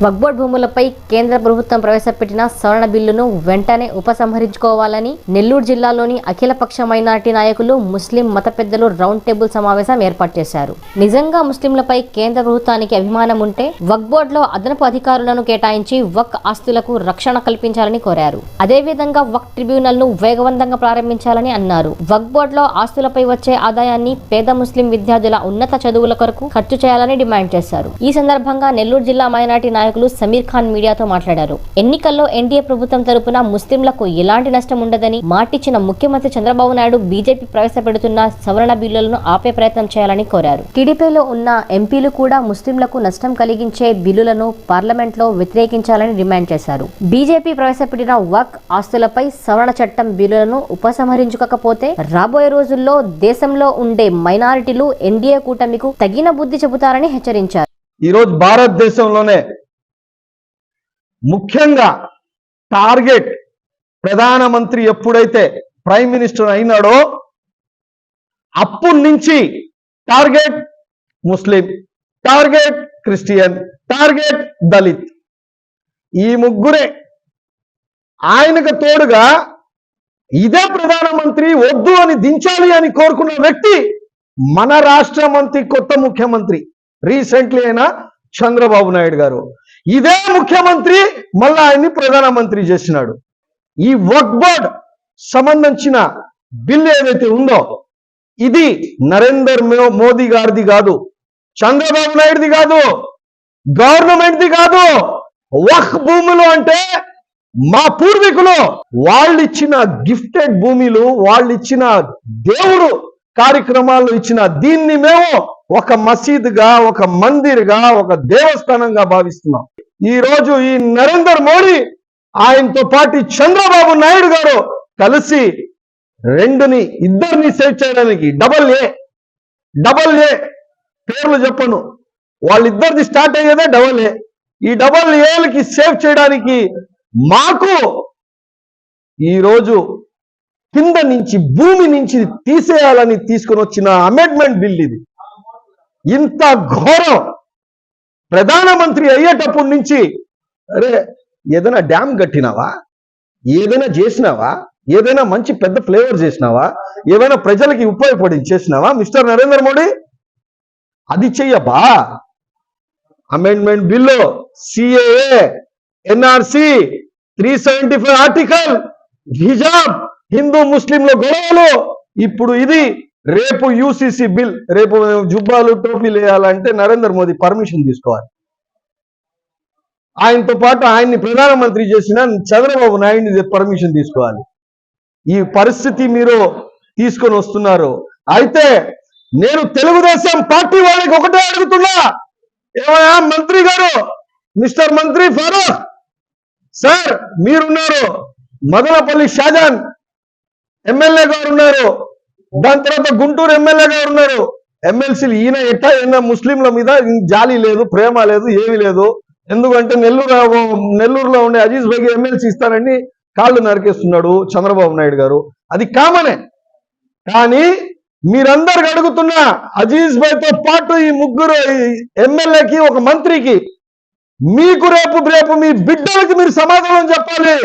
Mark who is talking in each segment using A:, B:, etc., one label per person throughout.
A: వక్ఫ్ board భూములపై కేంద్ర ప్రభుత్వం ప్రవేశపెట్టిన సవరణ బిల్లును వెంటనే ఉపసంహరించుకోవాలని నెల్లూరు జిల్లాలోని అఖిలపక్ష మైనారిటీ నాయకులు ముస్లిం మత పెద్దలు రౌండ్ టేబుల్ సమావేశం ఏర్పాటు చేశారు. నిజంగా ముస్లింలపై కేంద్ర ప్రభుత్వానికి అభిమానం ఉంటే వక్ఫ్ బోర్డులో అదనపు అధికారులను కేటాయించి వక్ఫ్ ఆస్తులకు రక్షణ కల్పించాలని కోరారు. అదేవిధంగా వక్ఫ్ ట్రిబ్యునల్ ను వేగవంతంగా ప్రారంభించాలని అన్నారు. వక్ఫ్ బోర్డులో ఆస్తులపై వచ్చే ఆదాయాన్ని పేద ముస్లిం విద్యార్థుల ఉన్నత చదువుల కొరకు ఖర్చు చేయాలని డిమాండ్ చేశారు. ఈ సందర్భంగా నెల్లూరు జిల్లా మైనారిటీ నాయకులు సమీర్ ఖాన్ మీడియాతో మాట్లాడారు. ఎన్నికల్లో ఎన్డీఏ ప్రభుత్వం తరపున ముస్లింలకు ఎలాంటి నష్టం ఉండదని మాటిచ్చిన ముఖ్యమంత్రి చంద్రబాబు నాయుడు బీజేపీ ప్రవేశపెడుతున్న సవరణ బిల్లులను ఆపే ప్రయత్నం చేయాలని కోరారు. టీడీపీలో ఉన్న ఎంపీలు కూడా ముస్లింలకు నష్టం కలిగించే బిల్లులను పార్లమెంట్ లో వ్యతిరేకించాలని డిమాండ్ చేశారు. బీజేపీ ప్రవేశపెట్టిన వక్ఫ్ ఆస్తులపై సవరణ చట్టం బిల్లులను ఉపసంహరించుకోకపోతే రాబోయే రోజుల్లో దేశంలో ఉండే మైనారిటీలు ఎన్డీఏ కూటమికు తగిన బుద్ధి చెబుతారని హెచ్చరించారు.
B: ఈరోజు భారతదేశంలోనే ముఖ్యంగా టార్గెట్ ప్రధానమంత్రి ఎప్పుడైతే ప్రైమ్ మినిస్టర్ అయినాడో అప్పటి నుంచి టార్గెట్ ముస్లిం, టార్గెట్ క్రిస్టియన్, టార్గెట్ దళిత్. ఈ ముగ్గురే. ఆయనకు తోడుగా ఇదే ప్రధానమంత్రి వద్దు అని దించాలి అని కోరుకున్న వ్యక్తి మన రాష్ట్ర మంత్రి, కొత్త ముఖ్యమంత్రి రీసెంట్లీ అయిన చంద్రబాబు నాయుడు గారు. ఇదే ముఖ్యమంత్రి మళ్ళా ఆయన్ని ప్రధానమంత్రి చేసినాడు. ఈ వక్ఫ్ బోర్డ్ సంబంధించిన బిల్ ఏదైతే ఉందో ఇది నరేంద్ర మోదీ గారిది కాదు, చంద్రబాబు నాయుడుది కాదు, గవర్నమెంట్ది కాదు. వక్ఫ్ భూములు అంటే మా పూర్వీకులు వాళ్ళు ఇచ్చిన గిఫ్టెడ్ భూమిలు, వాళ్ళు ఇచ్చిన దేవుడు కార్యక్రమాలు ఇచ్చిన దీన్ని మేము ఒక మసీదుగా, ఒక మందిర్గా, ఒక దేవస్థానంగా భావిస్తున్నాం. ఈ రోజు ఈ నరేంద్ర మోడీ ఆయనతో పాటు చంద్రబాబు నాయుడు గారు కలిసి ఇద్దరిని సేవ్ చేయడానికి డబల్ ఏ పేర్లు చెప్పను, వాళ్ళిద్దరిది స్టార్ట్ అయ్యేదే డబల్ ఏ. ఈ డబల్ ఏలకి సేవ్ చేయడానికి మాకు ఈరోజు కింద నుంచి భూమి నుంచి తీసేయాలని తీసుకుని వచ్చిన అమెండ్మెంట్ బిల్ ఇది. ఇంత ఘోరం. ప్రధానమంత్రి అయ్యేటప్పటి నుంచి అరే ఏదైనా డ్యామ్ కట్టినావా, ఏదైనా చేసినావా, ఏదైనా మంచి పెద్ద ఫ్లేవర్ చేసినావా, ఏదైనా ప్రజలకి ఉపయోగపడి చేసినావా మిస్టర్ నరేంద్ర మోడీ? అది చెయ్యబా. Amendment bill, CAA, NRC, 375 article, హిజాబ్, హిందూ ముస్లింల గొడవలు, ఇప్పుడు ఇది, రేపు యూసీసీ బిల్. రేపు జుబ్బాలు టోపీలు వేయాలంటే నరేంద్ర మోదీ పర్మిషన్ తీసుకోవాలి. ఆయనతో పాటు ఆయన్ని ప్రధానమంత్రి చేసిన చంద్రబాబు నాయుడిని పర్మిషన్ తీసుకోవాలి. ఈ పరిస్థితి మీరు తీసుకొని వస్తున్నారు. అయితే నేను తెలుగుదేశం పార్టీ వాళ్ళకి ఒకటే అడుగుతున్నా, ఏమయ్యా మంత్రి గారు, మిస్టర్ మంత్రి ఫారూక్ సార్, మీరున్నారు, మదనపల్లి షాజాన్ ఎమ్మెల్యే గారు ఉన్నారు, దాని తర్వాత గుంటూరు ఎమ్మెల్యే గారు ఉన్నారు, ఎమ్మెల్సీలు. ఈయన ముస్లింల మీద జాలి లేదు, ప్రేమ లేదు, ఏమీ లేదు. ఎందుకంటే నెల్లూరులో ఉండే అజీజ్ భాయ్ ఎమ్మెల్సీ ఇస్తానని కాళ్ళు నరికేస్తున్నాడు చంద్రబాబు నాయుడు గారు. అది కామనే. కానీ మీరందరికి అడుగుతున్నా, అజీజ్ భాయ్తో పాటు ఈ ముగ్గురు ఎమ్మెల్యేకి, ఒక మంత్రికి, మీకు రేపు మీ బిడ్డలకి మీరు సమాధానం చెప్పాలి.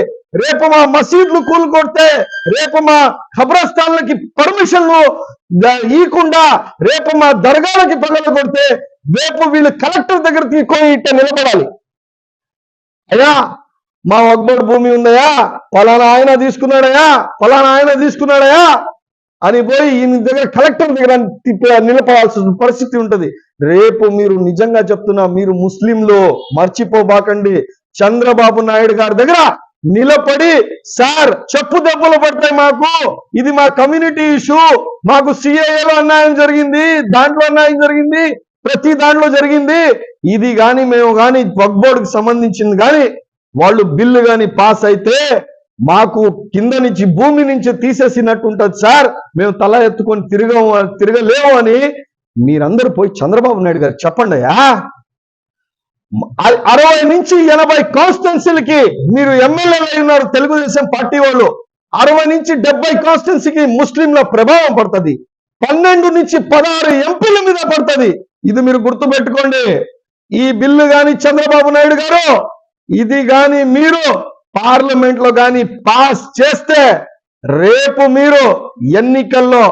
B: రేపు మా మసీద్లు కూలుకొడితే, రేపు మా ఖబరస్థాన్లకి పర్మిషన్లు ఇవ్వకుండా, రేపు మా దర్గాలకి పగలు కొడితే, రేపు వీళ్ళు కలెక్టర్ దగ్గర తీసుకొని ఇట్ట నిలబడాలి. అయ్యా మా వక్ఫ్ బోర్డు భూమి ఉందయా, పలానా ఆయన తీసుకున్నాడయా అని పోయి ఈయన దగ్గర కలెక్టర్ దగ్గర నిలబడాల్సిన పరిస్థితి ఉంటది. రేపు మీరు నిజంగా చెప్తున్నా, మీరు ముస్లింలు మర్చిపోబాకండి. చంద్రబాబు నాయుడు గారి దగ్గర నిలబడి, సార్ చెప్పు దెబ్బలు పడతాయి మాకు, ఇది మా కమ్యూనిటీ ఇష్యూ, మాకు సిఏఏలో అన్యాయం జరిగింది, దాంట్లో అన్యాయం జరిగింది, ప్రతి దాంట్లో జరిగింది, ఇది కానీ మేము కానీ వక్ఫ్ బోర్డుకి సంబంధించింది కానీ వాళ్ళు బిల్లు కానీ పాస్ అయితే మాకు కింద నుంచి భూమి నుంచి తీసేసినట్టు ఉంటుంది సార్, మేము తల ఎత్తుకొని తిరగలేము అని మీరందరూ పోయి చంద్రబాబు నాయుడు గారు చెప్పండి. 60 నుంచి 80 కాన్స్టిట్యున్సీలకి మీరు ఎమ్మెల్యేలు ఉన్నారు తెలుగుదేశం పార్టీ వాళ్ళు. 60 నుంచి 70 కాన్స్టిట్యున్సీకి ముస్లింల ప్రభావం పడుతుంది. 12 నుంచి 16 ఎంపీల మీద పడుతుంది. ఇది మీరు గుర్తుపెట్టుకోండి. ఈ బిల్లు గాని చంద్రబాబు నాయుడు గారు ఇది గాని మీరు పార్లమెంట్ లో గాని పాస్ చేస్తే రేపు మీరు ఎన్నికల్లో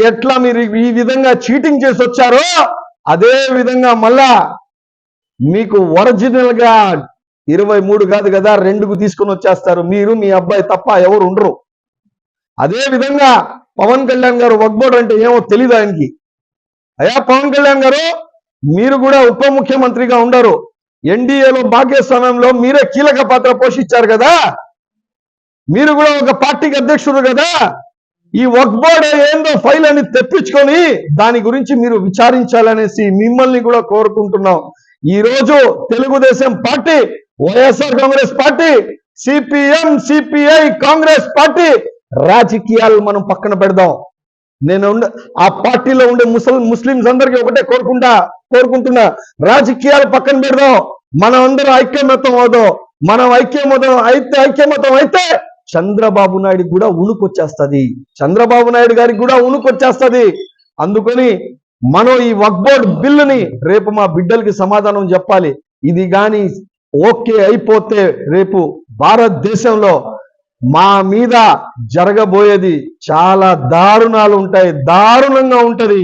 B: ఎట్లా మీరు ఈ విధంగా చీటింగ్ చేసి వచ్చారో అదే విధంగా మళ్ళా మీకు ఒరిజినల్ గా 23 కాదు కదా 2కు తీసుకొని వచ్చేస్తారు. మీరు మీ అబ్బాయి తప్ప ఎవరు ఉండరు. అదే విధంగా పవన్ కళ్యాణ్ గారు వక్ఫ్ బోర్డు అంటే ఏమో తెలియదు ఆయనకి. అయ్యా పవన్ కళ్యాణ్ గారు, మీరు కూడా ఉప ముఖ్యమంత్రిగా ఉండరు. ఎన్డీఏలో భాగ్యస్వామ్యంలో మీరే కీలక పాత్ర పోషించారు కదా. మీరు కూడా ఒక పార్టీకి అధ్యక్షుడు కదా. ఈ వక్ఫ్ బోర్డు ఏందో ఫైల్ అని తెప్పించుకొని దాని గురించి మీరు విచారించాలనేసి మిమ్మల్ని కూడా కోరుకుంటున్నాం. ఈ రోజు Telugu Desam party, YSR Congress party, CPM, CPI, Congress party రాజకీయాలు మనం పక్కన పెడదాం. నేను ఆ పార్టీలో ఉండే ముస్లింస్ అందరికీ ఒకటే కోరుకుంటున్నా, రాజకీయాలు పక్కన పెడదాం. మనం అందరం ఐక్యమతం అవుదాం. మనం ఐక్యమతం అయితే చంద్రబాబు నాయుడు కూడా ఉణుకొచ్చేస్తుంది. చంద్రబాబు నాయుడు గారికి కూడా ఉణుకొచ్చేస్తుంది. అందుకని మనం ఈ వక్ఫ్ బోర్డు బిల్లుని రేపు మా బిడ్డలకి సమాధానం చెప్పాలి. ఇది కానీ ఓకే అయిపోతే రేపు భారతదేశంలో మా మీద జరగబోయేది చాలా దారుణాలు ఉంటాయి. దారుణంగా ఉంటది.